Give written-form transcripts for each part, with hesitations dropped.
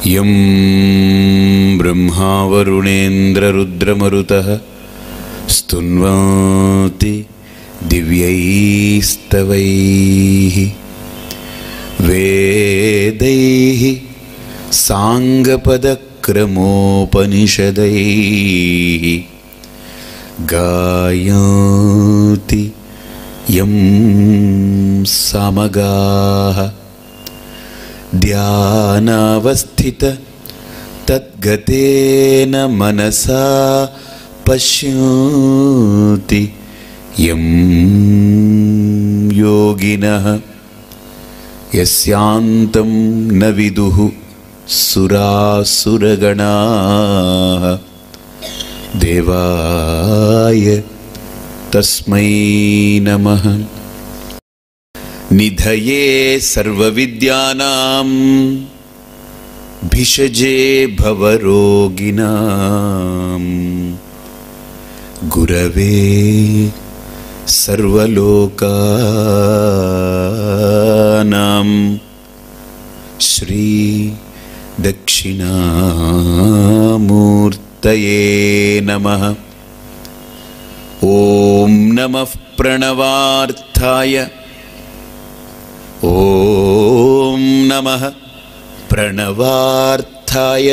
यं ब्रह्मा वरुणेन्द्ररुद्रमरुतः स्तुन्वन्ति दिव्यैस्तवैः वेदैः साङ्गपदक्रमोपनिषदैः गायन्ति यं सामगाः ध्यानावस्थित तद्गतेन मनसा पश्यन्ति यं योगिनः यस्यान्तं न विदुः सुरासुरगणाः देवाय तस्मै नमः। निधये सर्वविद्यानां भिषजे भवरोगिणां गुरवे सर्वलोकानां श्री दक्षिणामूर्तये नमः। ओम नमः प्रणवार्थाय ओम नमः प्रणवार्थाय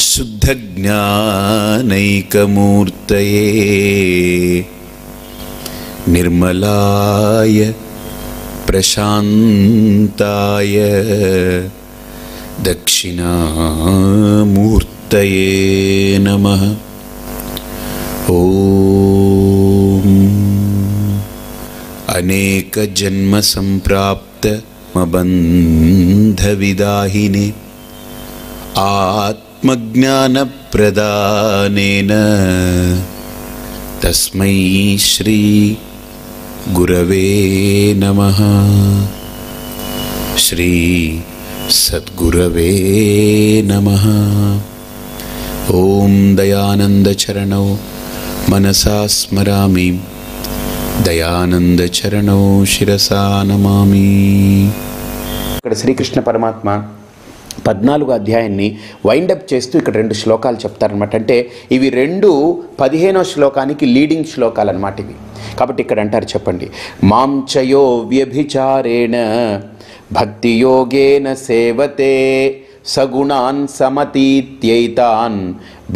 शुद्धज्ञानैकमूर्तये निर्मलाय प्रशान्ताय दक्षिणामूर्तये नमः। ओम अनेक जन्म संप्राप्त मबन्धविदाहिने आत्मज्ञान प्रदानेन तस्मै श्री गुरवे नमः। श्री सद्गुरवे नमः। ओम दयानंद चरणौ मनसा स्मरामि दयानंद चरणौ शिरसा नमामि। ఇక్కడ శ్రీకృష్ణ పరమాత్మ 14వ అధ్యాయాన్ని వైండప్ చేస్తూ ఇక్కడ 2 శ్లోకాలు చెప్తారనమాట. అంటే ఇవి 2 15వ శ్లోకానికి లీడింగ్ శ్లోకాలు అన్నమాట ఇవి. కాబట్టి ఇక్కడ అంటారు, చెప్పండి. మాంచయో వ్యభిచారేణ భక్తి యోగేన సేవతే సగుణాన్ సమతీత్యైతాన్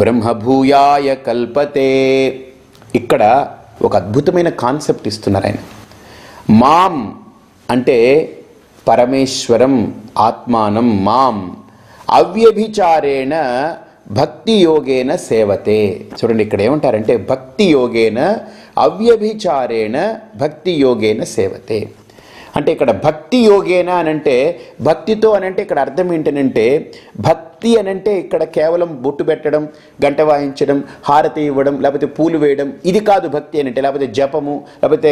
బ్రహ్మభూయాయ కల్పతే. ఇక్కడ ఒక అద్భుతమైన కాన్సెప్ట్ ఇస్తున్నారు ఆయన. మాం అంటే పరమేశ్వరం, ఆత్మానం, మాం అవ్యభిచారేణ భక్తి యోగేన సేవతే. చూడండి ఇక్కడ ఏమంటారంటే భక్తి యోగేన అవ్యభిచారేణ భక్తి యోగేన సేవతే. అంటే ఇక్కడ భక్తి యోగేన అనంటే భక్తితో అనంటే ఇక్కడ అర్థం ఏంటనంటే భక్తి అనంటే ఇక్కడ కేవలం బొట్టు పెట్టడం, గంట వాయించడం, హారతి ఇవ్వడం, లేకపోతే పూలు వేయడం, ఇది కాదు భక్తి అనంటే. లేకపోతే జపము, లేకపోతే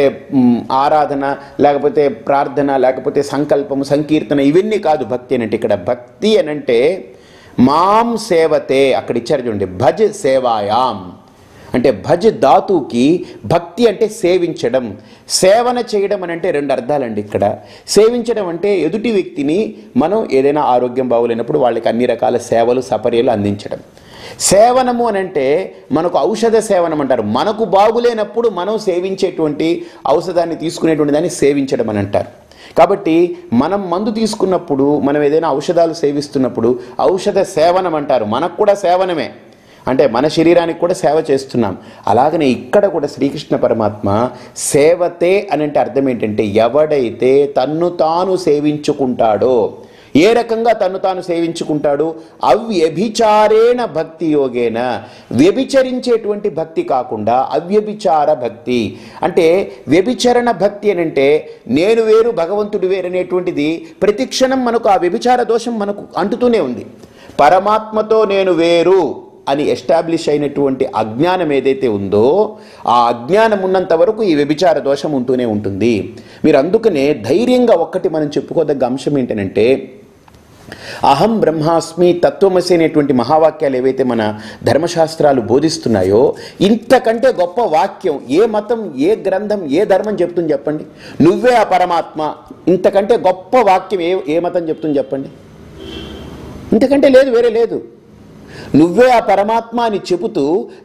ఆరాధన, లేకపోతే ప్రార్థన, లేకపోతే సంకల్పము, సంకీర్తన, ఇవన్నీ కాదు భక్తి అనంటే. ఇక్కడ భక్తి అనంటే మాం సేవతే, అక్కడ ఇచ్చారు చూడండి, భజ్ సేవాయాం అంటే భజ్ ధాతుకి భక్తి అంటే సేవించడం, సేవన చేయడం అని అంటే 2 అర్థాలండి ఇక్కడ. సేవించడం అంటే ఎదుటి వ్యక్తిని మనం ఏదైనా ఆరోగ్యం బాగోలేనప్పుడు వాళ్ళకి అన్ని రకాల సేవలు సపర్యలు అందించడం. సేవనము అని అంటే మనకు ఔషధ సేవనం అంటారు. మనకు బాగులేనప్పుడు మనం సేవించేటువంటి ఔషధాన్ని తీసుకునేటువంటి దాన్ని సేవించడం అని అంటారు. కాబట్టి మనం మందు తీసుకున్నప్పుడు, మనం ఏదైనా ఔషధాలు సేవిస్తున్నప్పుడు ఔషధ సేవనం అంటారు. మనకు కూడా సేవనమే, అంటే మన శరీరానికి కూడా సేవ చేస్తున్నాం. అలాగనే ఇక్కడ కూడా శ్రీకృష్ణ పరమాత్మ సేవతే అని అంటే అర్థం ఏంటంటే ఎవడైతే తన్ను తాను సేవించుకుంటాడో, ఏ రకంగా తన్ను తాను సేవించుకుంటాడు, అవ్యభిచారేణ భక్తి యోగేన, వ్యభిచరించేటువంటి భక్తి కాకుండా అవ్యభిచార భక్తి. అంటే వ్యభిచరణ భక్తి అని అంటే నేను వేరు భగవంతుడు వేరు అనేటువంటిది ప్రతి క్షణం మనకు ఆ వ్యభిచార దోషం మనకు అంటుతూనే ఉంది. పరమాత్మతో నేను వేరు అని ఎస్టాబ్లిష్ అయినటువంటి అజ్ఞానం ఏదైతే ఉందో ఆ అజ్ఞానం ఉన్నంత వరకు ఈ వ్యభిచార దోషం ఉంటూనే ఉంటుంది. మీరు అందుకనే ధైర్యంగా ఒక్కటి మనం చెప్పుకోదగ్గ అంశం ఏంటంటే అహం బ్రహ్మాస్మి తత్వమసి అనేటువంటి మహావాక్యాలు ఏవైతే మన ధర్మశాస్త్రాలు బోధిస్తున్నాయో ఇంతకంటే గొప్ప వాక్యం ఏ మతం, ఏ గ్రంథం, ఏ ధర్మం చెప్తుంది చెప్పండి? నువ్వే ఆ పరమాత్మ. ఇంతకంటే గొప్ప వాక్యం ఏ మతం చెప్తుంది చెప్పండి? ఇంతకంటే లేదు, వేరే లేదు. నువ్వే ఆ పరమాత్మ అని చెబుతూ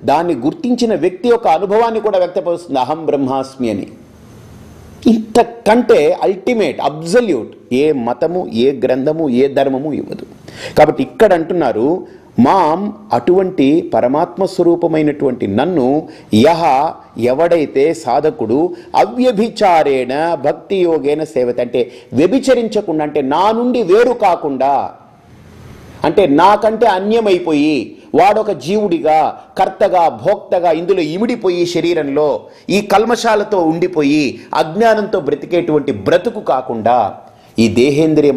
దాన్ని గుర్తించిన వ్యక్తి యొక్క అనుభవాన్ని కూడా వ్యక్తపరుస్తుంది, అహం బ్రహ్మాస్మి అని. ఇంతకంటే అల్టిమేట్, అబ్జల్యూట్ ఏ మతము, ఏ గ్రంథము, ఏ ధర్మము ఇవ్వదు. కాబట్టి ఇక్కడ అంటున్నారు, మాం అటువంటి పరమాత్మ స్వరూపమైనటువంటి నన్ను యహ ఎవడైతే సాధకుడు అవ్యభిచారేణ భక్తి యోగేన సేవత, అంటే వ్యభిచరించకుండా, అంటే నా నుండి వేరు కాకుండా, అంటే నాకంటే అన్యమైపోయి వాడొక జీవుడిగా, కర్తగా, భోక్తగా ఇందులో ఇమిడిపోయి శరీరంలో ఈ కల్మషాలతో ఉండిపోయి అజ్ఞానంతో బ్రతికేటువంటి బ్రతుకు కాకుండా ఈ దేహేంద్రియ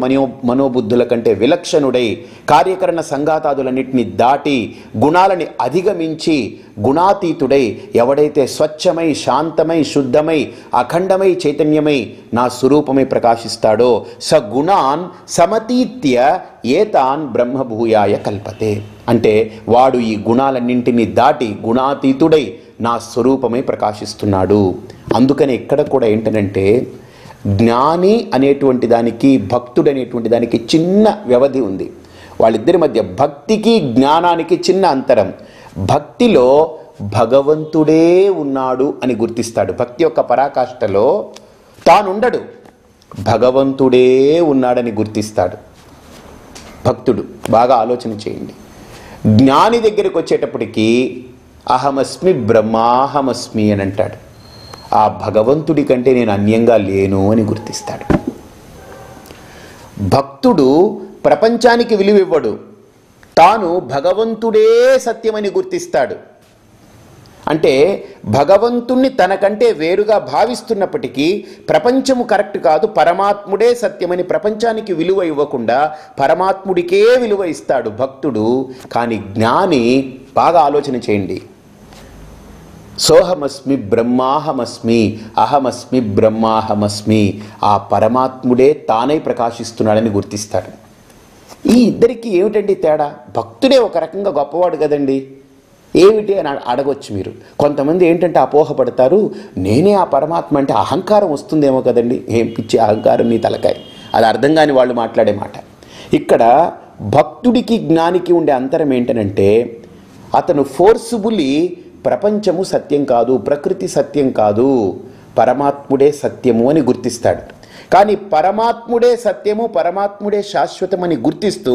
మనోబుద్ధుల కంటే విలక్షణుడై కార్యకరణ సంఘాతాదులన్నింటినీ దాటి గుణాలని అధిగమించి గుణాతీతుడై ఎవడైతే స్వచ్ఛమై, శాంతమై, శుద్ధమై, అఖండమై, చైతన్యమై నా స్వరూపమై ప్రకాశిస్తాడో స గుణాన్ సమతీత్య ఏతాన్ బ్రహ్మభూయాయ కల్పతే, అంటే వాడు ఈ గుణాలన్నింటినీ దాటి గుణాతీతుడై నా స్వరూపమై ప్రకాశిస్తున్నాడు. అందుకని ఇక్కడ కూడా ఏంటనంటే జ్ఞాని అనేటువంటి దానికి, భక్తుడు అనేటువంటి దానికి చిన్న వ్యవధి ఉంది. వాళ్ళిద్దరి మధ్య భక్తికి జ్ఞానానికి చిన్న అంతరం. భక్తిలో భగవంతుడే ఉన్నాడు అని గుర్తిస్తాడు. భక్తి యొక్క పరాకాష్ఠలో తానుండడు, భగవంతుడే ఉన్నాడని గుర్తిస్తాడు భక్తుడు. బాగా ఆలోచన చేయండి. జ్ఞాని దగ్గరికి వచ్చేటప్పటికి అహమస్మి బ్రహ్మాహమస్మి అని అంటాడు. ఆ భగవంతుడి కంటే నేను అన్యంగా లేను అని గుర్తిస్తాడు. భక్తుడు ప్రపంచానికి విలువివ్వడు, తాను భగవంతుడే సత్యమని గుర్తిస్తాడు. అంటే భగవంతుణ్ణి తనకంటే వేరుగా భావిస్తున్నప్పటికీ ప్రపంచము కరెక్ట్ కాదు, పరమాత్ముడే సత్యమని ప్రపంచానికి విలువ ఇవ్వకుండా పరమాత్ముడికే విలువ ఇస్తాడు భక్తుడు. కానీ జ్ఞాని, బాగా ఆలోచన చేయండి, సోహమస్మి బ్రహ్మాహమస్మి, అహమస్మి బ్రహ్మాహమస్మి, ఆ పరమాత్ముడే తానై ప్రకాశిస్తున్నాడని గుర్తిస్తాడు. ఈ ఇద్దరికి ఏమిటండి తేడా? భక్తుడే ఒక రకంగా గొప్పవాడు కదండి, ఏమిటి అని అడగొచ్చు మీరు. కొంతమంది ఏంటంటే అపోహపడతారు, నేనే ఆ పరమాత్మ అంటే అహంకారం వస్తుందేమో కదండి. ఏం పిచ్చి అహంకారం నీ తలకాయ, అది అర్థం కాని వాళ్ళు మాట్లాడే మాట. ఇక్కడ భక్తుడికి జ్ఞానికి ఉండే అంతరం ఏంటనంటే అతను ఫోర్సుబుల్లీ ప్రపంచము సత్యం కాదు, ప్రకృతి సత్యం కాదు, పరమాత్ముడే సత్యము అని గుర్తిస్తాడు. కానీ పరమాత్ముడే సత్యము, పరమాత్ముడే శాశ్వతమని గుర్తిస్తూ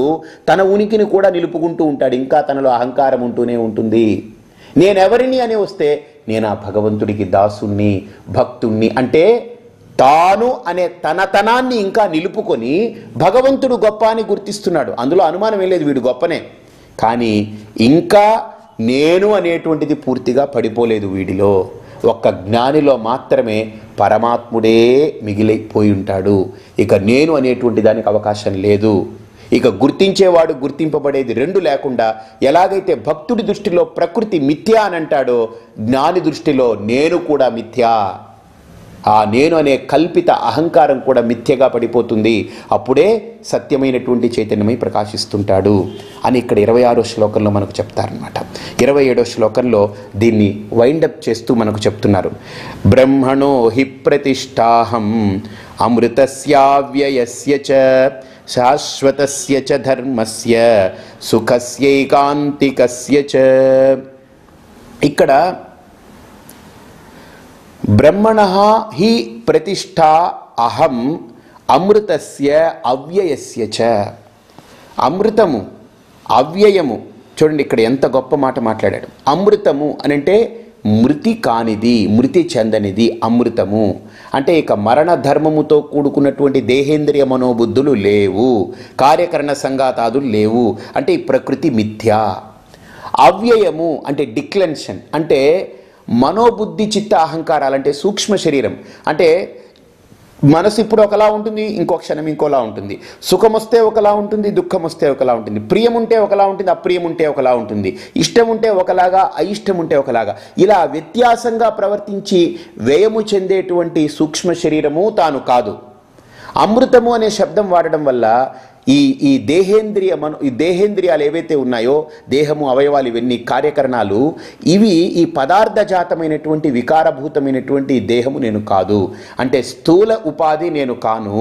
తన ఉనికిని కూడా నిలుపుకుంటూ ఉంటాడు. ఇంకా తనలో అహంకారం ఉంటూనే ఉంటుంది. నేనెవరిని అని వస్తే నేను ఆ భగవంతుడికి దాసుణ్ణి, భక్తుణ్ణి, అంటే తాను అనే తనతనాన్ని ఇంకా నిలుపుకొని భగవంతుడు గొప్ప అని గుర్తిస్తున్నాడు. అందులో అనుమానం ఏం లేదు, వీడు గొప్పనే. కానీ ఇంకా నేను అనేటువంటిది పూర్తిగా పడిపోలేదు వీడిలో. ఒక్క జ్ఞానిలో మాత్రమే పరమాత్ముడే మిగిలిపోయి ఉంటాడు. ఇక నేను అనేటువంటి దానికి అవకాశం లేదు. ఇక గుర్తించేవాడు, గుర్తింపబడేది రెండు లేకుండా ఎలాగైతే భక్తుడి దృష్టిలో ప్రకృతి మిథ్యా అని అంటాడో, జ్ఞాని దృష్టిలో నేను కూడా మిథ్యా. ఆ నేను అనే కల్పిత అహంకారం కూడా మిథ్యగా పడిపోతుంది. అప్పుడే సత్యమైనటువంటి చైతన్యమై ప్రకాశిస్తుంటాడు అని ఇక్కడ 26వ శ్లోకంలో మనకు చెప్తారనమాట. 27వ శ్లోకంలో దీన్ని వైండప్ చేస్తూ మనకు చెప్తున్నారు. బ్రహ్మణో హి ప్రతిష్టాహం అమృతస్యావ్యయస్య చ శాశ్వతస్య చ ధర్మస్య సుఖస్యైకాంతికస్య చ. ఇక్కడ బ్రహ్మణః హి ప్రతిష్ఠా అహం అమృతస్య అవ్యయస్య చ. అమృతము, అవ్యయము, చూడండి ఇక్కడ ఎంత గొప్ప మాట మాట్లాడాడు. అమృతము అనంటే మృతి కానిది, మృతి చెందనిది అమృతము. అంటే ఇక మరణ ధర్మముతో కూడుకున్నటువంటి దేహేంద్రియ మనోబుద్ధులు లేవు, కార్యకరణ సంఘాతాదులు లేవు. అంటే ఈ ప్రకృతి మిథ్యా. అవ్యయము అంటే డిక్లెన్షన్, అంటే మనోబుద్ధి చిత్త అహంకారాలంటే సూక్ష్మ శరీరం. అంటే మనసు ఇప్పుడు ఒకలా ఉంటుంది, ఇంకో క్షణం ఇంకోలా ఉంటుంది. సుఖం వస్తే ఒకలా ఉంటుంది, దుఃఖం వస్తే ఒకలా ఉంటుంది. ప్రియం ఉంటే ఒకలా ఉంటుంది, అప్రియం ఉంటే ఒకలా ఉంటుంది. ఇష్టం ఉంటే ఒకలాగా, అయిష్టం ఉంటే ఒకలాగా. ఇలా వ్యత్యాసంగా ప్రవర్తించి వ్యయము చెందేటువంటి సూక్ష్మ శరీరము తాను కాదు. అమృతము అనే శబ్దం వాడడం వల్ల ఈ దేహేంద్రియాలు ఏవైతే ఉన్నాయో, దేహము, అవయవాలు, ఇవన్నీ కార్యకరణాలు, ఇవి ఈ పదార్థజాతమైనటువంటి వికారభూతమైనటువంటి దేహము నేను కాదు. అంటే స్థూల ఉపాధి నేను కాను,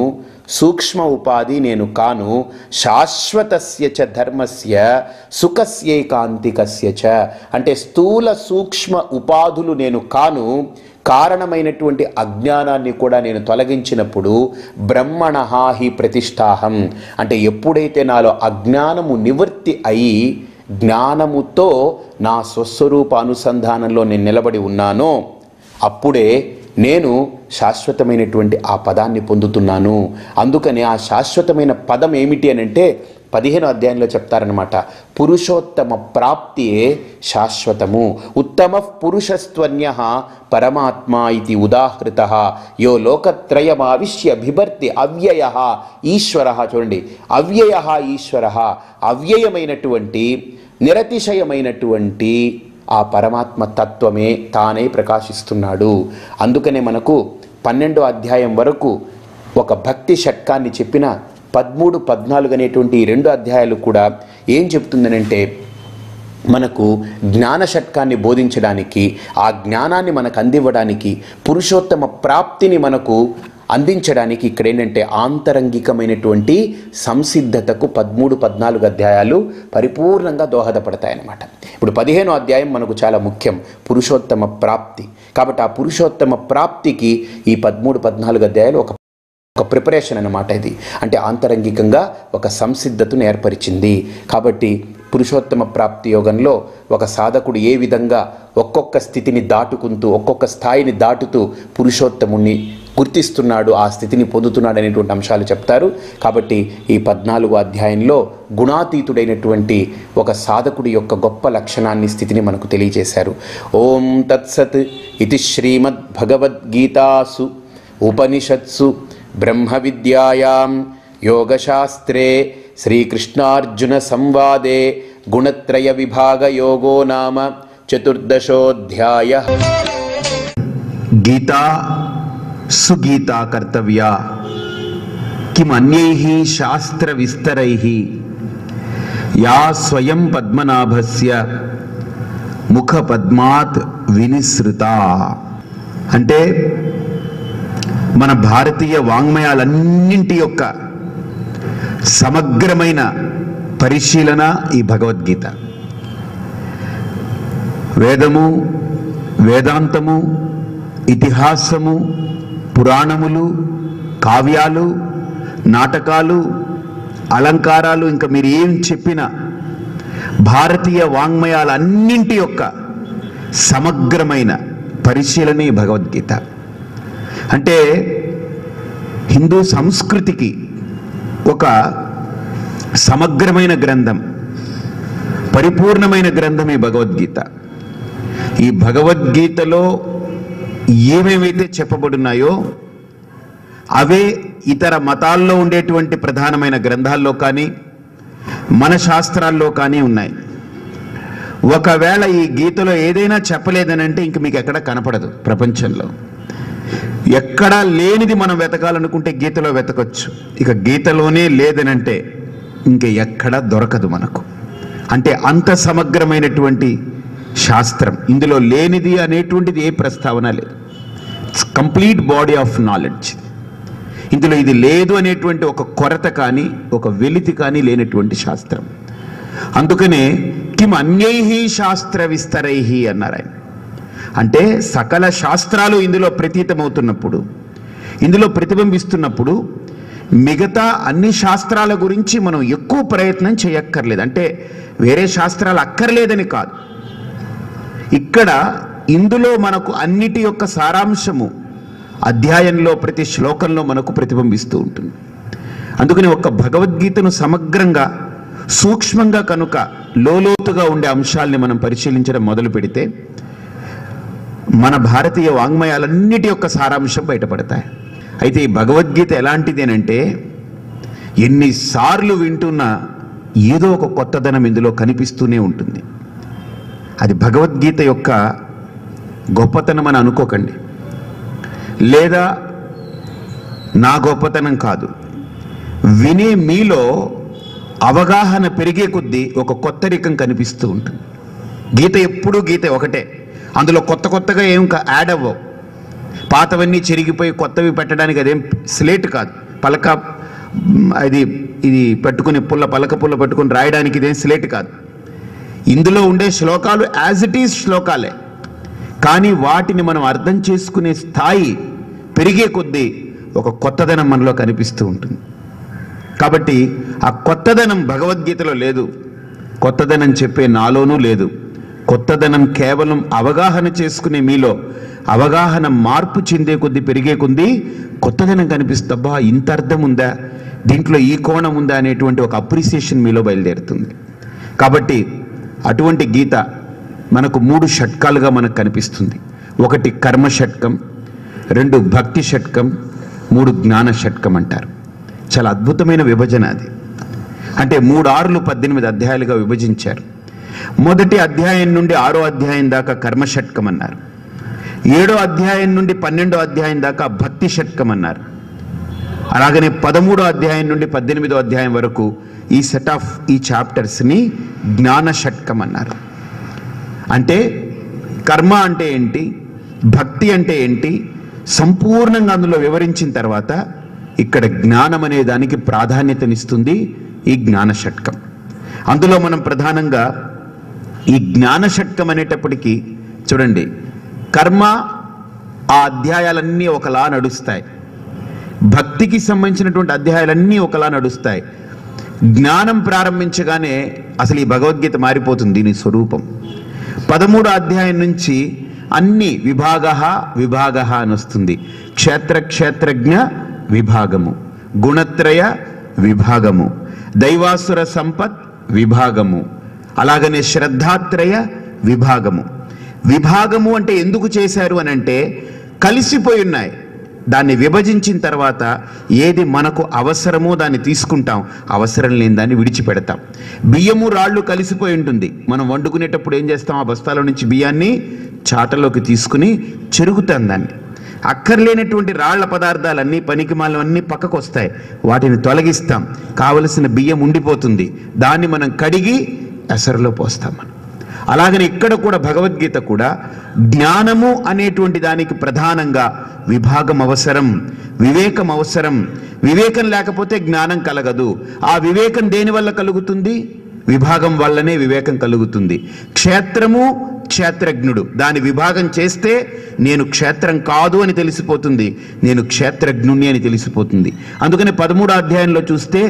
సూక్ష్మ ఉపాధి నేను కాను. శాశ్వతస్య చ ధర్మస్య సుఖస్యేకాంతికస్య చ, అంటే స్థూల సూక్ష్మ ఉపాధులు నేను కాను. కారణమైనటువంటి అజ్ఞానాన్ని కూడా నేను తొలగించినప్పుడు బ్రహ్మణః హి ప్రతిష్టాహం, అంటే ఎప్పుడైతే నాలో అజ్ఞానము నివృత్తి అయి జ్ఞానముతో నా స్వస్వరూప అనుసంధానంలో నేను నిలబడి ఉన్నానో అప్పుడే నేను శాశ్వతమైనటువంటి ఆ పదాన్ని పొందుతున్నాను. అందుకని ఆ శాశ్వతమైన పదం ఏమిటి అని అంటే 15వ అధ్యాయంలో చెప్తారనమాట. పురుషోత్తమ ప్రాప్తియే శాశ్వతము. ఉత్తమ పురుషస్త్వన్యః పరమాత్మా ఇది ఉదాహృతః యో లోకత్రయమావిశ్య బిభర్తి అవ్యయః ఈశ్వరః. చూడండి, అవ్యయః ఈశ్వరః, అవ్యయమైనటువంటి నిరతిశయమైనటువంటి ఆ పరమాత్మ తత్వమే తానే ప్రకాశిస్తున్నాడు. అందుకనే మనకు 12వ అధ్యాయం వరకు ఒక భక్తి షట్కాన్ని చెప్పిన 13, 14 అనేటువంటి ఈ 2 అధ్యాయాలు కూడా ఏం చెప్తుందనంటే, మనకు జ్ఞాన షట్కాన్ని బోధించడానికి, ఆ జ్ఞానాన్ని మనకు అందివ్వడానికి, పురుషోత్తమ ప్రాప్తిని మనకు అందించడానికి ఇక్కడ ఏంటంటే ఆంతరంగికమైనటువంటి సంసిద్ధతకు 13, 14 అధ్యాయాలు పరిపూర్ణంగా దోహదపడతాయన్నమాట. ఇప్పుడు 15వ అధ్యాయం మనకు చాలా ముఖ్యం, పురుషోత్తమ ప్రాప్తి. కాబట్టి ఆ పురుషోత్తమ ప్రాప్తికి ఈ 13, 14 అధ్యాయాలు ఒక ప్రిపరేషన్ అన్నమాట. ఇది అంటే ఆంతరంగికంగా ఒక సంసిద్ధతను ఏర్పరిచింది. కాబట్టి పురుషోత్తమ ప్రాప్తి యోగంలో ఒక సాధకుడు ఏ విధంగా ఒక్కొక్క స్థితిని దాటుకుంటూ, ఒక్కొక్క స్థాయిని దాటుతూ పురుషోత్తముణ్ణి గుర్తిస్తున్నాడు, ఆ స్థితిని పొందుతున్నాడు అనేటువంటి అంశాలు చెప్తారు. కాబట్టి ఈ 14వ అధ్యాయంలో గుణాతీతుడైనటువంటి ఒక సాధకుడి యొక్క గొప్ప లక్షణాన్ని, స్థితిని మనకు తెలియజేశారు. ఓం తత్సత్ ఇది శ్రీమద్భగవద్గీతాసు ఉపనిషత్సు బ్రహ్మ విద్యాయాం యోగశాస్త్రే శ్రీకృష్ణార్జున సంవాదే గుణత్రయ విభాగ యోగో నామ 14వ. గీతా సుగీతా కర్తవ్యా కిం అన్యైః శాస్త్ర విస్తరైః యా స్వయం పద్మనాభస్య ముఖ పద్మాత్ వినిసృత. అంటే మన భారతీయ వాంగ్మయాలన్నింటి యొక్క సమగ్రమైన పరిశీలన ఈ భగవద్గీత. వేదము, వేదాంతము, ఇతిహాసము, పురాణములు, కావ్యాలు, నాటకాలు, అలంకారాలు, ఇంకా మీరు ఏం చెప్పినా భారతీయ వాంగ్మయాలన్నింటి యొక్క సమగ్రమైన పరిశీలనే భగవద్గీత. అంటే హిందూ సంస్కృతికి ఒక సమగ్రమైన గ్రంథం, పరిపూర్ణమైన గ్రంథం ఈ భగవద్గీత. ఈ భగవద్గీతలో ఏమేమైతే చెప్పబడున్నాయో అవే ఇతర మతాల్లో ఉండేటువంటి ప్రధానమైన గ్రంథాల్లో కానీ మన శాస్త్రాల్లో కానీ ఉన్నాయి. ఒకవేళ ఈ గీతలో ఏదైనా చెప్పలేదనంటే ఇంక మీకు ఎక్కడ కనపడదు. ప్రపంచంలో ఎక్కడా లేనిది మనం వెతకాలనుకుంటే గీతలో వెతకొచ్చు. ఇక గీతలోనే లేదనంటే ఇంక ఎక్కడా దొరకదు మనకు. అంటే అంత సమగ్రమైనటువంటి శాస్త్రం, ఇందులో లేనిది అనేటువంటిది ఏ ప్రస్తావన లేదు. It's complete body of knowledge. ఇందులో ఇది లేదు అనేటువంటి ఒక కొరత కానీ ఒక వెలితి కానీ లేనటువంటి శాస్త్రం. అందుకనే కిం అన్యైః శాస్త్ర విస్తరైః అన్నారు ఆయన. అంటే సకల శాస్త్రాలు ఇందులో ప్రతీతమవుతున్నప్పుడు, ఇందులో ప్రతిబింబిస్తున్నప్పుడు మిగతా అన్ని శాస్త్రాల గురించి మనం ఎక్కువ ప్రయత్నం చేయక్కర్లేదు. అంటే వేరే శాస్త్రాలు అక్కర్లేదని కాదు, ఇక్కడ ఇందులో మనకు అన్నిటి యొక్క సారాంశము అధ్యాయంలో ప్రతి శ్లోకంలో మనకు ప్రతిబింబిస్తూ ఉంటుంది. అందుకని ఒక భగవద్గీతను సమగ్రంగా సూక్ష్మంగా కనుక లోతుగా ఉండే అంశాలని మనం పరిశీలించడం మొదలు పెడితే మన భారతీయ వాంగ్మయాలన్నిటి యొక్క సారాంశం బయటపడతాయి. అయితే ఈ భగవద్గీత ఎలాంటిదేనంటే ఎన్నిసార్లు వింటున్నా ఏదో ఒక కొత్తదనం ఇందులో కనిపిస్తూనే ఉంటుంది. అది భగవద్గీత యొక్క గొప్పతనం అని అనుకోకండి, లేదా నా గొప్పతనం కాదు. వినే మీలో అవగాహన పెరిగే కొద్దీ ఒక కొత్త రకం కనిపిస్తూ ఉంటుంది. గీత ఎప్పుడూ గీత ఒకటే, అందులో కొత్తగా ఏం యాడ్ అవ్వవు. పాతవన్నీ చెరిగిపోయి కొత్తవి పెట్టడానికి అదేం స్లేట్ కాదు, పలక ఇది పెట్టుకుని పలక పుల్ల పెట్టుకుని రాయడానికి ఇదేం స్లేట్ కాదు. ఇందులో ఉండే శ్లోకాలు యాజ్ ఇట్ ఈజ్ శ్లోకాలే, కానీ వాటిని మనం అర్థం చేసుకునే స్థాయి పెరిగే కొద్దీ ఒక కొత్తదనం మనలో కనిపిస్తూ ఉంటుంది. కాబట్టి ఆ కొత్తదనం భగవద్గీతలో లేదు, కొత్తదనం చెప్పే నాలోనూ లేదు. కొత్తదనం కేవలం అవగాహన చేసుకునే మీలో అవగాహన మార్పు చెందే కొద్దీ పెరిగే కొద్దీ కొత్తదనం కనిపిస్తబ్బా, ఇంత అర్థం ఉందా, దీంట్లో ఈ కోణం ఉందా అనేటువంటి ఒక అప్రిసియేషన్ మీలో బయలుదేరుతుంది. కాబట్టి అటువంటి గీత మనకు 3 షట్కాలుగా మనకు కనిపిస్తుంది. 1 కర్మ షట్కం, 2 భక్తి షట్కం, 3 జ్ఞాన షట్కం అంటారు. చాలా అద్భుతమైన విభజన అది. అంటే 3 6 18 అధ్యాయాలుగా విభజించారు. మొదటి అధ్యాయం నుండి 6వ అధ్యాయం దాకా కర్మ షట్కం అన్నారు. 7వ అధ్యాయం నుండి 12వ అధ్యాయం దాకా భక్తి షట్కం అన్నారు. అలాగనే 13వ అధ్యాయం నుండి 18వ అధ్యాయం వరకు ఈ సెట్ ఆఫ్ ఈ చాప్టర్స్ని జ్ఞాన షట్కం అన్నారు. అంటే కర్మ అంటే ఏంటి, భక్తి అంటే ఏంటి, సంపూర్ణంగా అందులో వివరించిన తర్వాత ఇక్కడ జ్ఞానం అనే దానికి ప్రాధాన్యతనిస్తుంది ఈ జ్ఞాన షట్కం. అందులో మనం ప్రధానంగా ఈ జ్ఞాన షట్కం అనేటప్పటికీ చూడండి, కర్మ ఆ అధ్యాయాలన్నీ ఒకలా నడుస్తాయి, భక్తికి సంబంధించినటువంటి అధ్యాయాలన్నీ ఒకలా నడుస్తాయి. జ్ఞానం ప్రారంభించగానే అసలు ఈ భగవద్గీత మారిపోతుంది, దీని స్వరూపం. 13వ అధ్యాయం నుంచి అన్ని విభాగ అని వస్తుంది. క్షేత్రజ్ఞ విభాగము, గుణత్రయ విభాగము, దైవాసుర సంపత్ విభాగము, అలాగనే శ్రద్ధాత్రయ విభాగము. విభాగము అంటే ఎందుకు చేశారు అని అంటే కలిసిపోయి ఉన్నాయి. దాన్ని విభజించిన తర్వాత ఏది మనకు అవసరమో దాన్ని తీసుకుంటాం, అవసరం లేని దాన్ని విడిచిపెడతాం. బియ్యము రాళ్ళు కలిసిపోయి ఉంటుంది, మనం వండుకునేటప్పుడు ఏం చేస్తాం, ఆ బస్తాల నుంచి బియ్యాన్ని చాటలోకి తీసుకుని చెరుగుతాం. దాన్ని అక్కర్లేనటువంటి రాళ్ల పదార్థాలన్నీ పనికిమాలన్నీ పక్కకు వస్తాయి, వాటిని తొలగిస్తాం. కావలసిన బియ్యం ఉండిపోతుంది, దాన్ని మనం కడిగి ఎసరులో పోస్తాం మనం. అలాగని ఇక్కడ కూడా భగవద్గీత కూడా జ్ఞానము అనేటువంటి దానికి ప్రధానంగా విభాగం అవసరం, వివేకం అవసరం. వివేకం లేకపోతే జ్ఞానం కలగదు. ఆ వివేకం దేని వల్ల కలుగుతుంది? విభాగం వల్లనే వివేకం కలుగుతుంది. క్షేత్రము క్షేత్రజ్ఞుడు, దాని విభాగం చేస్తే నేను క్షేత్రం కాదు అని తెలిసిపోతుంది, నేను క్షేత్రజ్ఞుణ్ణి అని తెలిసిపోతుంది. అందుకని 13వ అధ్యాయంలో చూస్తే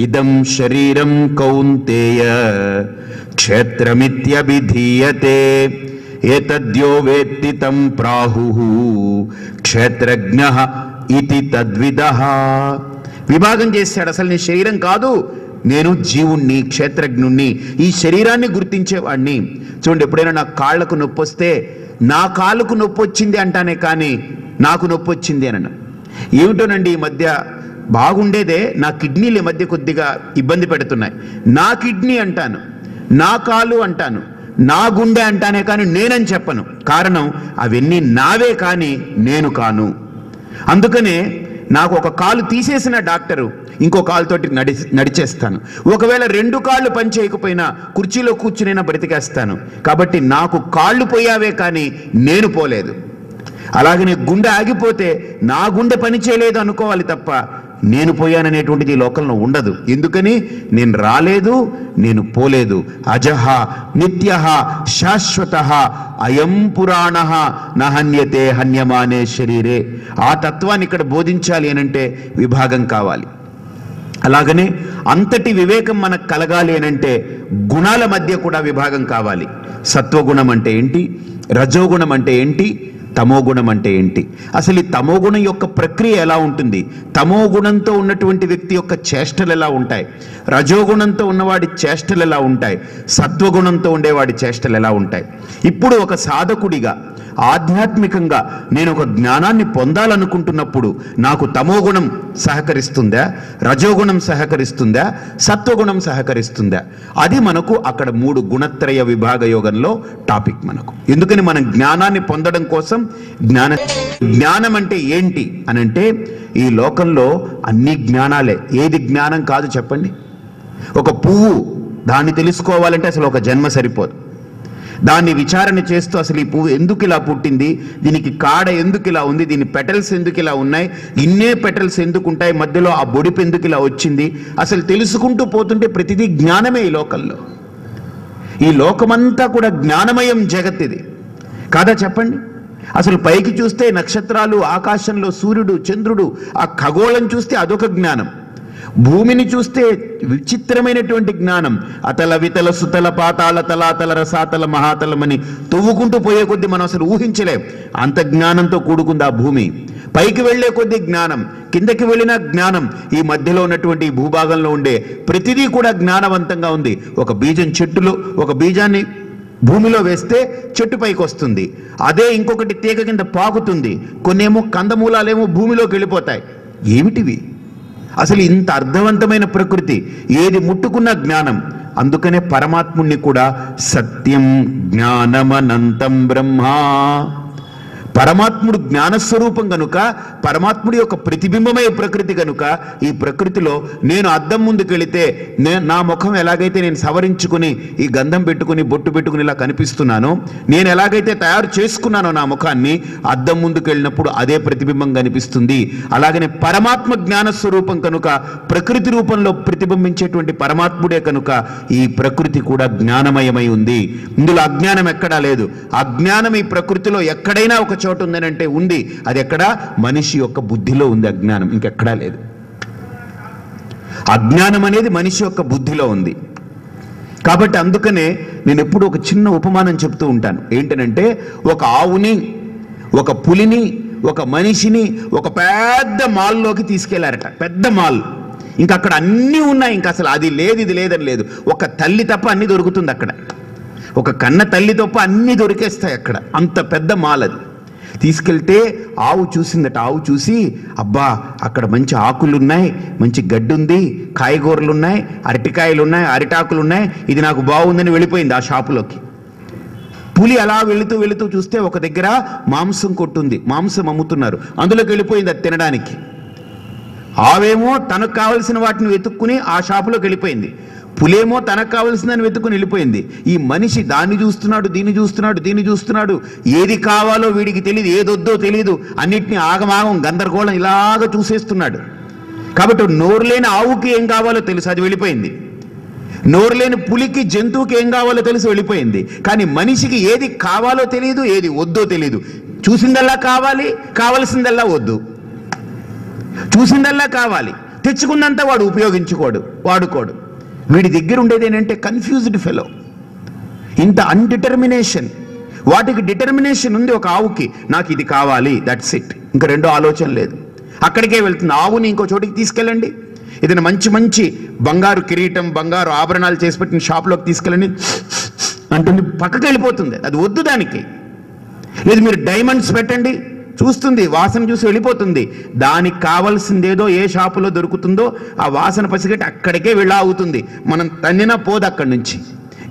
ఇదం శరీరం కౌంతేయ క్షేత్రమిత్యభిధీయతే ఏతద్యో వేత్తి తం ప్రాహుః క్షేత్రజ్ఞః ఇతి తద్విదః. విభాగం చేశాడు. అసలు నీ శరీరం కాదు, నేను జీవుణ్ణి, క్షేత్రజ్ఞుణ్ణి, ఈ శరీరాన్ని గుర్తించేవాడిని. చూడండి, ఎప్పుడైనా నాకు కాళ్లకు నొప్పి వస్తే నా కాళ్ళకు నొప్పి వచ్చింది అంటానే కానీ నాకు నొప్పి వచ్చింది అనను. ఏమిటోనండి ఈ మధ్య బాగుండేదే, నా కిడ్నీలు ఈ మధ్య కొద్దిగా ఇబ్బంది పెడుతున్నాయి. నా కిడ్నీ అంటాను, నా కాలు అంటాను, నా గుండె అంటానే కానీ నేనని చెప్పను. కారణం అవన్నీ నావే కానీ నేను కాను. అందుకనే నాకు ఒక కాలు తీసేసిన డాక్టరు ఇంకో కాలుతోటి నడిచేస్తాను. ఒకవేళ 2 కాళ్ళు పని చేయకపోయినా కుర్చీలో కూర్చునైనా బ్రతికేస్తాను. కాబట్టి నాకు కాళ్ళు పోయావే కానీ నేను పోలేదు. అలాగనే గుండె ఆగిపోతే నా గుండె పని చేయలేదు అనుకోవాలి తప్ప నేను పోయాననేటువంటిది ఈ లోకంలో ఉండదు. ఎందుకని? నేను రాలేదు, నేను పోలేదు. అజహ నిత్యః శాశ్వతః అయం పురాణః నహన్యతే హన్యమానే శరీరే. ఆ తత్వాన్ని ఇక్కడ బోధించాలి అనంటే విభాగం కావాలి. అలాగనే అంతటి వివేకం మనకు కలగాలి అనంటే గుణాల మధ్య కూడా విభాగం కావాలి. సత్వగుణం అంటే ఏంటి, రజోగుణం అంటే ఏంటి, తమోగుణం అంటే ఏంటి, అసలు ఈ తమోగుణం యొక్క ప్రక్రియ ఎలా ఉంటుంది, తమోగుణంతో ఉన్నటువంటి వ్యక్తి యొక్క చేష్టలు ఎలా ఉంటాయి, రజోగుణంతో ఉన్నవాడి చేష్టలు ఎలా ఉంటాయి, సత్వగుణంతో ఉండేవాడి చేష్టలు ఎలా ఉంటాయి. ఇప్పుడు ఒక సాధకుడిగా ఆధ్యాత్మికంగా నేను ఒక జ్ఞానాన్ని పొందాలనుకుంటున్నప్పుడు నాకు తమోగుణం సహకరిస్తుందా, రజోగుణం సహకరిస్తుందా, సత్వగుణం సహకరిస్తుందా? అది మనకు అక్కడ 3 గుణత్రయ విభాగ యోగంలో టాపిక్ మనకు. ఎందుకని మనం జ్ఞానాన్ని పొందడం కోసం జ్ఞానం అంటే ఏంటి అనంటే, ఈ లోకంలో అన్ని జ్ఞానాలే. ఏది జ్ఞానం కాదు చెప్పండి? ఒక పువ్వు, దాన్ని తెలుసుకోవాలంటే అసలు ఒక జన్మ సరిపోదు. దాన్ని విచారణ చేస్తూ అసలు ఈ పువ్వు ఎందుకు ఇలా పుట్టింది, దీనికి కాడ ఎందుకు ఇలా ఉంది, దీని పెటల్స్ ఎందుకు ఇలా ఉన్నాయి, ఇన్నే పెటల్స్ ఎందుకు ఉంటాయి, మధ్యలో ఆ బొడిపు ఎందుకు ఇలా వచ్చింది, అసలు తెలుసుకుంటూ పోతుంటే ప్రతిదీ జ్ఞానమే. ఈ లోకంలో, ఈ లోకమంతా కూడా జ్ఞానమయం జగత్ ఇది కాదా చెప్పండి? అసలు పైకి చూస్తే నక్షత్రాలు, ఆకాశంలో సూర్యుడు, చంద్రుడు, ఆ ఖగోళం చూస్తే అదొక జ్ఞానం. భూమిని చూస్తే విచిత్రమైనటువంటి జ్ఞానం. అతల వితల సుతల పాతాల తలాతల రసాతల మహాతలమని తవ్వుకుంటూ పోయే కొద్దీ మనం అసలు ఊహించలేం, అంత జ్ఞానంతో కూడుకుంది ఆ భూమి. పైకి వెళ్లే కొద్దీ జ్ఞానం, కిందకి వెళ్ళిన జ్ఞానం. ఈ మధ్యలో ఉన్నటువంటి ఈ భూభాగంలో ఉండే ప్రతిదీ కూడా జ్ఞానవంతంగా ఉంది. ఒక బీజం చెట్టులో, ఒక బీజాన్ని భూమిలో వేస్తే చెట్టు పైకి వస్తుంది, అదే ఇంకొకటి తీగ కింద పాకుతుంది, కొన్నేమో కందమూలాలేమో భూమిలోకి వెళ్ళిపోతాయి. ఏమిటివి? అసలు ఇంత అర్థవంతమైన ప్రకృతి, ఏది ముట్టుకున్న జ్ఞానం. అందుకనే పరమాత్ముణ్ణి కూడా సత్యం జ్ఞానమనంతం బ్రహ్మ, పరమాత్ముడు జ్ఞానస్వరూపం కనుక, పరమాత్ముడి యొక్క ప్రతిబింబమే ప్రకృతి కనుక, ఈ ప్రకృతిలో నేను అద్దం ముందుకు వెళితే నా ముఖం ఎలాగైతే నేను సవరించుకుని ఈ గంధం పెట్టుకుని బొట్టు పెట్టుకుని ఇలా కనిపిస్తున్నానో, నేను ఎలాగైతే తయారు చేసుకున్నానో నా ముఖాన్ని, అద్దం ముందుకు వెళ్ళినప్పుడు అదే ప్రతిబింబం కనిపిస్తుంది. అలాగనే పరమాత్మ జ్ఞానస్వరూపం కనుక, ప్రకృతి రూపంలో ప్రతిబింబించేటువంటి పరమాత్ముడే కనుక ఈ ప్రకృతి కూడా జ్ఞానమయమై ఉంది. ఇందులో అజ్ఞానం ఎక్కడా లేదు. అజ్ఞానం ఈ ప్రకృతిలో ఎక్కడైనా ఒక చోటు ఉందనంటే ఉంది. అది ఎక్కడ? మనిషి యొక్క బుద్ధిలో ఉంది అజ్ఞానం, ఇంకెక్కడా లేదు. అజ్ఞానం అనేది మనిషి యొక్క బుద్ధిలో ఉంది. కాబట్టి అందుకనే నేను ఎప్పుడు ఒక చిన్న ఉపమానం చెప్తూ ఉంటాను. ఏంటనంటే, ఒక ఆవుని, ఒక పులిని, ఒక మనిషిని ఒక పెద్ద మాల్లోకి తీసుకెళ్లారట. పెద్ద మాల్, ఇంకా అక్కడ అన్నీ ఉన్నాయి, ఇంకా అసలు అది లేదు ఇది లేదని లేదు. ఒక తల్లి తప్ప అన్ని దొరుకుతుంది అక్కడ. ఒక కన్న తల్లి తప్ప అన్నీ దొరికేస్తాయి అక్కడ. అంత పెద్ద మాల్ అది. తీసుకెళ్తే ఆవు చూసిందట. ఆవు చూసి, అబ్బా అక్కడ మంచి ఆకులు ఉన్నాయి, మంచి గడ్డి ఉంది, కాయగూరలు ఉన్నాయి, అరటికాయలు ఉన్నాయి, అరిటాకులు ఉన్నాయి, ఇది నాకు బాగుందని వెళ్ళిపోయింది ఆ షాపులోకి. పులి అలా వెళుతూ వెళుతూ చూస్తే ఒక దగ్గర మాంసం కొట్టుంది, మాంసం అమ్ముతున్నారు, అందులోకి వెళ్ళిపోయింది అది తినడానికి. ఆవేమో తనకు కావలసిన వాటిని వెతుక్కుని ఆ షాపులోకి వెళ్ళిపోయింది. పులేమో తనకు కావలసిందని వెతుక్కుని వెళ్ళిపోయింది. ఈ మనిషి దాన్ని చూస్తున్నాడు, దీన్ని చూస్తున్నాడు, దీన్ని చూస్తున్నాడు. ఏది కావాలో వీడికి తెలియదు, ఏదొద్దో తెలియదు. అన్నిటినీ ఆగమాగం గందరగోళం ఇలాగ చూసేస్తున్నాడు. కాబట్టి నోరు లేని ఆవుకి ఏం కావాలో తెలుసు, అది వెళ్ళిపోయింది. నోరు లేని పులికి, జంతువుకి ఏం కావాలో తెలిసి వెళ్ళిపోయింది. కానీ మనిషికి ఏది కావాలో తెలియదు, ఏది వద్దో తెలియదు. చూసిందల్లా కావాలి, కావలసిందల్లా వద్దు. చూసిందల్లా కావాలి, తెచ్చుకున్నంత వాడు ఉపయోగించుకోడు, వాడుకోడు. వీడి దగ్గర ఉండేది ఏంటంటే కన్ఫ్యూజ్డ్ ఫెలో. ఇంత అన్డిటర్మినేషన్. వాటికి డిటర్మినేషన్ ఉంది. ఒక ఆవుకి నాకు ఇది కావాలి, దట్స్ ఇట్, ఇంకా రెండో ఆలోచన లేదు. అక్కడికే వెళ్తుంది. ఆవుని ఇంకో చోటికి తీసుకెళ్ళండి, ఏదైనా మంచి మంచి బంగారు కిరీటం, బంగారు ఆభరణాలు చేసి పెట్టిన షాప్లోకి తీసుకెళ్ళండి అంటుంది, పక్కకి వెళ్ళిపోతుంది. అది వద్దు దానికి. లేదు మీరు డైమండ్స్ పెట్టండి, చూస్తుంది, వాసన చూసి వెళ్ళిపోతుంది. దానికి కావాల్సిందేదో ఏ షాపులో దొరుకుతుందో ఆ వాసన పసిగట్టి అక్కడికే వెళ్ళా అవుతుంది. మనం తన్నినా పోదు అక్కడి నుంచి.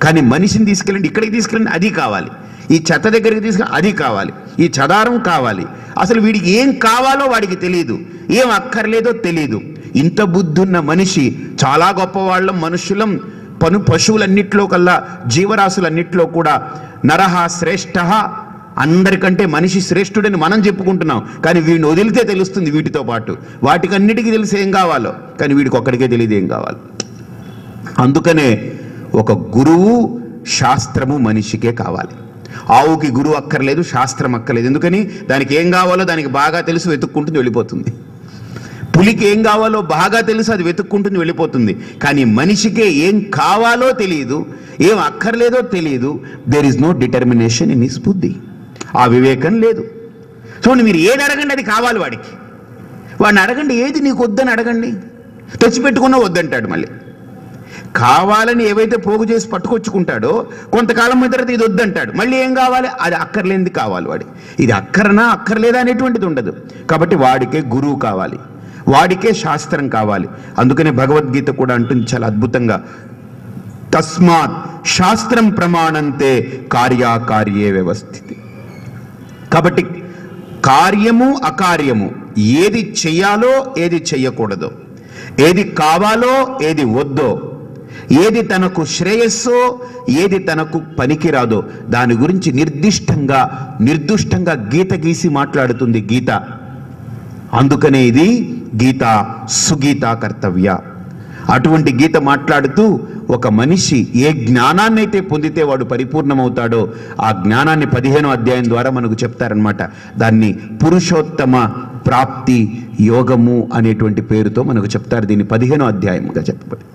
కానీ మనిషిని తీసుకెళ్ళండి, ఇక్కడికి తీసుకెళ్ళండి, అది కావాలి. ఈ చెత్త దగ్గరికి తీసుకెళ్ళి అది కావాలి, ఈ చదారం కావాలి. అసలు వీడికి ఏం కావాలో వాడికి తెలియదు, ఏం అక్కర్లేదో తెలియదు. ఇంత బుద్ధున్న మనిషి చాలా గొప్పవాళ్ళం, మనుషులం. పశువులన్నిట్లో కల్లా, జీవరాశులన్నిట్లో కూడా నరహ శ్రేష్ఠ, అందరికంటే మనిషి శ్రేష్ఠుడని మనం చెప్పుకుంటున్నాం. కానీ వీడిని వదిలితే తెలుస్తుంది వీటితో పాటు. వాటికన్నిటికీ తెలిసి ఏం కావాలో, కానీ వీడికి ఒక్కడికే తెలియదు ఏం కావాలి. అందుకనే ఒక గురువు, శాస్త్రము మనిషికే కావాలి. ఆవుకి గురువు అక్కర్లేదు, శాస్త్రం అక్కర్లేదు. ఎందుకని? దానికి ఏం కావాలో దానికి బాగా తెలుసు, వెతుక్కుంటుంది, వెళ్ళిపోతుంది. పులికి ఏం కావాలో బాగా తెలుసు, అది వెతుక్కుంటుంది, వెళ్ళిపోతుంది. కానీ మనిషికే ఏం కావాలో తెలియదు, ఏం అక్కర్లేదో తెలియదు. There is no determination in his బుద్ధి. ఆ వివేకం లేదు. చూడండి, మీరు ఏది అడగండి అది కావాలి వాడికి. వాడిని అడగండి, ఏది నీకు వద్దని అడగండి, తెచ్చిపెట్టుకున్నా వద్దంటాడు మళ్ళీ. కావాలని ఏవైతే పోగు చేసి పట్టుకొచ్చుకుంటాడో కొంతకాలం తర్వాత ఇది వద్దంటాడు, మళ్ళీ ఏం కావాలి, అది అక్కర్లేనిది కావాలి. వాడి ఇది అక్కరనా అక్కర్లేదా అనేటువంటిది ఉండదు. కాబట్టి వాడికే గురువు కావాలి, వాడికే శాస్త్రం కావాలి. అందుకనే భగవద్గీత కూడా అంటుంది చాలా అద్భుతంగా, తస్మాత్ శాస్త్రం ప్రమాణంతే కార్యాకార్యే వ్యవస్థితి. కాబట్టి కార్యము అకార్యము, ఏది చెయ్యాలో ఏది చెయ్యకూడదో, ఏది కావాలో ఏది వద్దో, ఏది తనకు శ్రేయస్సో ఏది తనకు పనికిరాదో దాని గురించి నిర్దుష్టంగా గీత గీసి మాట్లాడుతుంది గీత. అందుకనే ఇది గీత సుగీత కర్తవ్య. అటువంటి గీత మాట్లాడుతూ ఒక మనిషి ఏ జ్ఞానాన్ని అయితే పొందితే వాడు పరిపూర్ణమవుతాడో ఆ జ్ఞానాన్ని 15వ అధ్యాయం ద్వారా మనకు చెప్తారనమాట. దాన్ని పురుషోత్తమ ప్రాప్తి యోగము అనేటువంటి పేరుతో మనకు చెప్తారు. దీన్ని 15వ అధ్యాయంగా చెప్పబడి